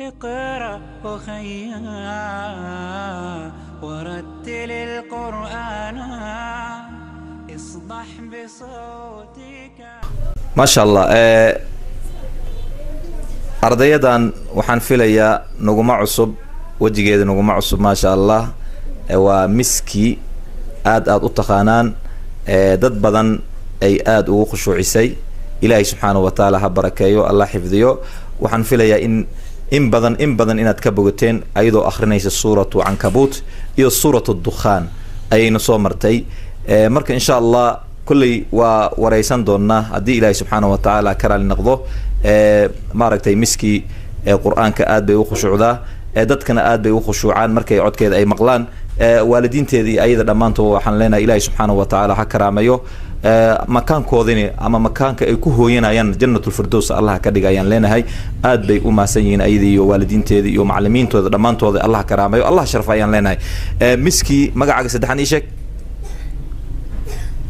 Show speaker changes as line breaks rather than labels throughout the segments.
اقرأ أخيا ورتل القرآن اصبح بصوتك.
ما شاء الله. ardaydan waxaan filayaa naguma cusub wajigeeda naguma cusub ma sha Allah. waa miski aad u taqaanaan dad badan ay aad ugu khushuucisay. ilaahay subhanahu wa ta'ala ha barakeeyo, Allah xifdiyo. waxaan filayaa in badan inaad ka bogateen ayadoo akhrinaysa suuratu Ankabut iyo suuratu Dukhan ayayna soo martay. marka insha Allah kulli waa wareysan doonaa haddii ilaahay subhanahu wa ta'ala ka raali noqdo. maaragtay miski quraanka aad bay u khushuucdaa, dadkana aad bay u khushuucaan markay codkeeda ay maqlaan. waalidiinteedii ayada dhamaantood waxaan leenahay ilaahay subhanahu wa ta'ala ha karaameeyo. makaankoodina ama makaanka ay ku hooyanayaan jannatul firdaws Allah ka dhigayaan leenahay. aad bay u maasan yihiin ayadii iyo waalidiinteedii iyo macallimiintooda dhamaantooda Allah karaameeyo, Allah sharfayaan leenahay. miski magacaaga saddexan ii sheeg.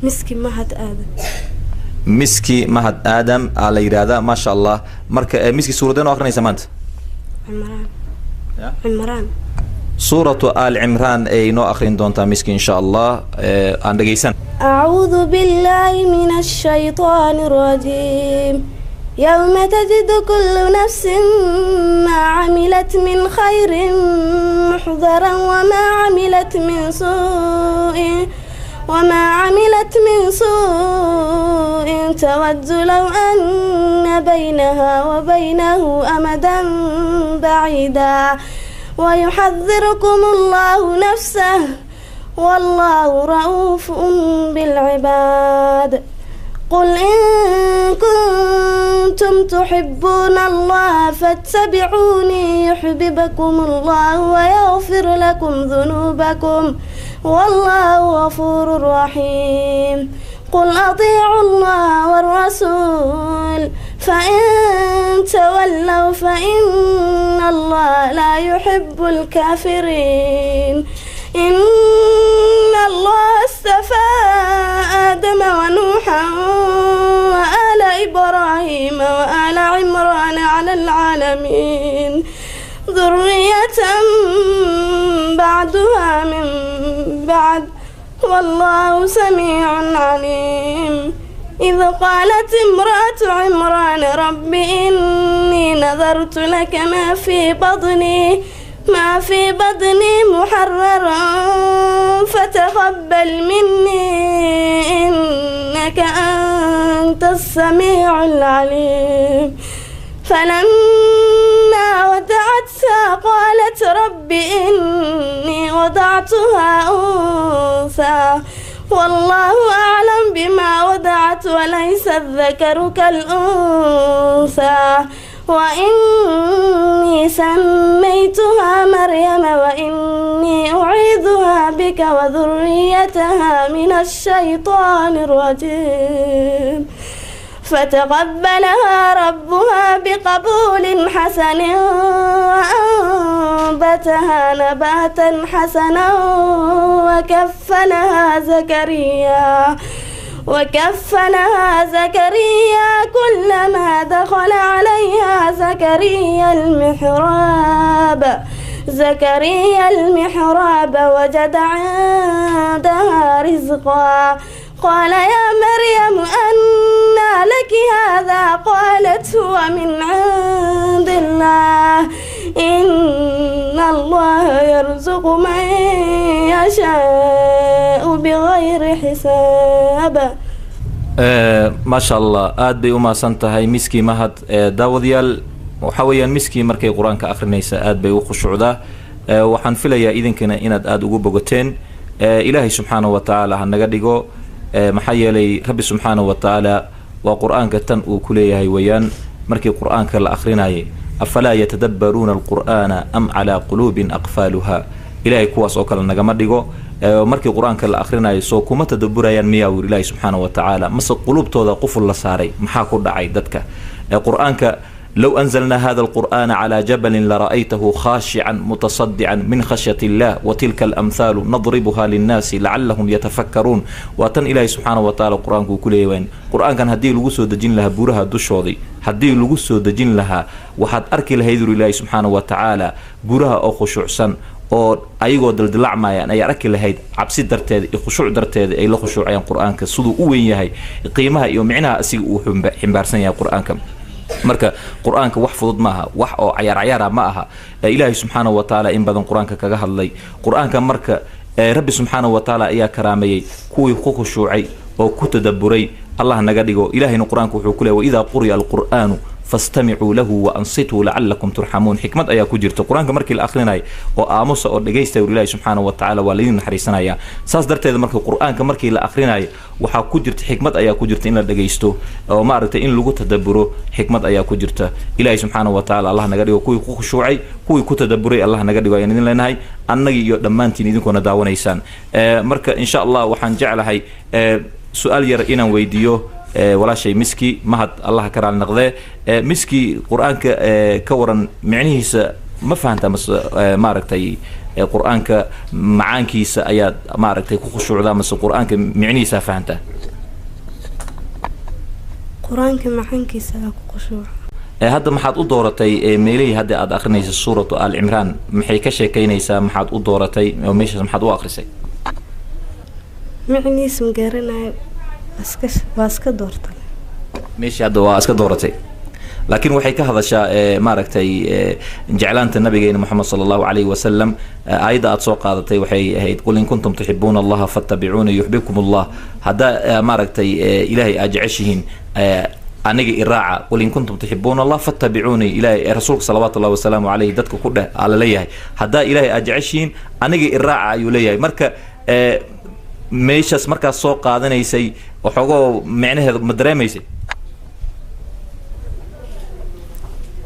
miski mahad aadam.
miski mahad aadam ala yiraahdaa ma sha Allah. marka miski suuradeen oo akhrinaysa maanta
Imran
suuratu al-Imran ay noo akhrin doontaa miski insha Allah. aan dhageysan.
أعوذ بالله من الشيطان الرجيم. يوم تجد كل نفس ما عملت من خير محضرا وما عملت من سوء تود لو أن بينها وبينه أمدا بعيدا ويحذركم الله نفسه والله رؤوف بالعباد. قل إن كنتم تحبون الله فاتبعوني يحببكم الله ويغفر لكم ذنوبكم والله غفور رحيم. قل أطيعوا الله والرسول فإن تولوا فإن الله لا يحب الكافرين. إن الله اصطفى آدم ونوحا وآل إبراهيم وآل عمران على العالمين ذرية بعدها من بعد والله سميع عليم. إذ قالت امرأة عمران رب إني نذرت لك ما في بطني محررا فتقبل مني إنك أنت السميع العليم. فلما وضعتها قالت رب إني وضعتها أنثى والله أعلم بما وضعت وليس الذكر كالأنثى وإني سميتها مريم وإني أعيذها بك وذريتها من الشيطان الرجيم. فتقبلها ربها بقبول حسن وأنبتها نباتا حسنا وكفلها زكريا كلما دخل عليها زكريا المحراب وجد عندها رزقا قال يا مريم أنى لك هذا قالت هو من عند الله إن الله يرزق من يشاء بغير حساب.
ما شاء الله. aad bay u maasantahay miski mahad. daawadayaal waxa weeyaan miski markay quraanka akhrinaysa aad bay u khushuucdaa. waxaan filayaa idinkana inaad aad ugu bogateen. ilaahay subhanahu wa ta'ala ha naga dhigo. maxaa yeelay rabbi subhanahu wa ta'ala waa quraanka tan uu ku leeyahay weeyaan markii quraanka la akhrinaayay afala yatadabbaruna alqur'ana am ala qulubin aqfaluha. ilaahay kuwaas oo kale nagama dhigo. markii quraanka la akhrinaayay soo kuma tadabburayaan miyaa uu ilaahay subhanahu wa ta'ala mase qulubtooda quful la saaray maxaa ku dhacay dadka quraanka لو أنزلنا هذا القرآن على جبل لرأيته خاشعا متصدعا من خشية الله وتلك الأمثال نضربها للناس لعلهم يتفكرون. واتن إلهي سبحانه وتعالى القرآن كل وين قرآن كان هدي لغسو دجين لها بورها دشودي هدي لغسو دجين لها وحد أركي لها يذر إلهي سبحانه وتعالى بورها أو خشوع سن oo ayagoo daldalacmayaan ay arki lahayd cabsi darteed iyo khushuuc darteed ay la khushuucayaan quraanka sidoo u weyn yahay qiimaha iyo micnaha asiga uu ximbaarsan yahay quraanka. marka quraanka wax fudud maaha, wax oo ciyaar ma aha. ilaahay subhanahu wa ta'ala in badan quraanka kaga hadlay. quraanka marka rabbi subhanahu wa ta'ala ayaa karaamayay kuwii ku khushuucay oo ku tadabburay. allah naga dhigo. ilaahayna quraanka wuxuu ku leeyahay idha quriya al-qur'anu فاستمعوا له وانصتوا لعلكم ترحمون. حكمت ayaa ku jirta quraanka markii la akhrinayo oo aamusa oo dhageysta Ilaahay subhanahu wa ta'ala waa leeyin naxariisanaya. saas darteed marka quraanka markii la akhrinayo waxa ku jirta xikmad ayaa ku jirta in la dhageysto oo ma aragtay in lagu tadabburo. xikmad ayaa ku jirta. Ilaahay subhanahu wa ta'ala allah naga dhigo kuwii ku khushuucay kuwii ku tadabburay allah naga dhigo ayaan idin leenahay annaga iyo dhammaantiin idinkuna daawanaysaan. marka insha Allah waxaan jeclahay su'aal yar inaan weydiiyo ولا شيء مسكي مهد الله كرال نقضي مسكي قرآنك كورن معنيه ما فهمت مس ماركتي قرآنك معانكي سآيات ماركتي خشوع ذا مس قرآنك معنيه فهمته
قرآنك معانكي خشوع
هذا ما حد أدورتي ميلي هذا أد آخرنيس السورة آل عمران محيك شيء كينيسا ما حد أدورتي وميش ما حد آخرسي
معني اسم قارنا واسك دورتي
ماشي هذا واسك دورتي لكن وحي كهذا ماركتي جعلانة النبي محمد صلى الله عليه وسلم أيضا أتسوق هذا وحي تقول إن كنتم تحبون الله فاتبعوني يحببكم الله. هذا ماركتي إلهي أجعشهن أنجي الراعة قل إن كنتم تحبون الله فاتبعوني إلهي رسولك صلوات الله وسلامه عليه دتك كله على ليه. هذا إلهي أجعشهن أنجي الراعة يليه مركا meeshaas markaa soo qaadanaysay waxoogo macnaheedu ma dareemaysay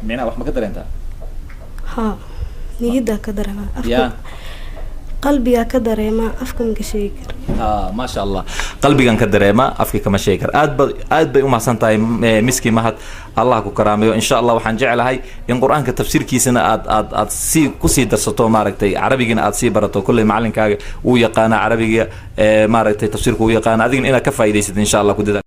macnaha wax ma ka dareentaa
ha niyada ka dareema afka qalbiga ka dareema afka ma sheegi kar
ma sha Allah qalbigan ka dareema afka kama sheegi kar aad bay u mahadsan tahay miski mahad Allah ku karaameeyo insha Allah waxaan jecelahay in quraanka tafsiirkiisana aad si ku sii darsato maaragtay arabigina aad si barato kulli macallinkaaga uu yaqaan arabiga maaragtay tafsiirku uu yaqaan adigina inaad ka faa'iideysid insha Allah ku dadaal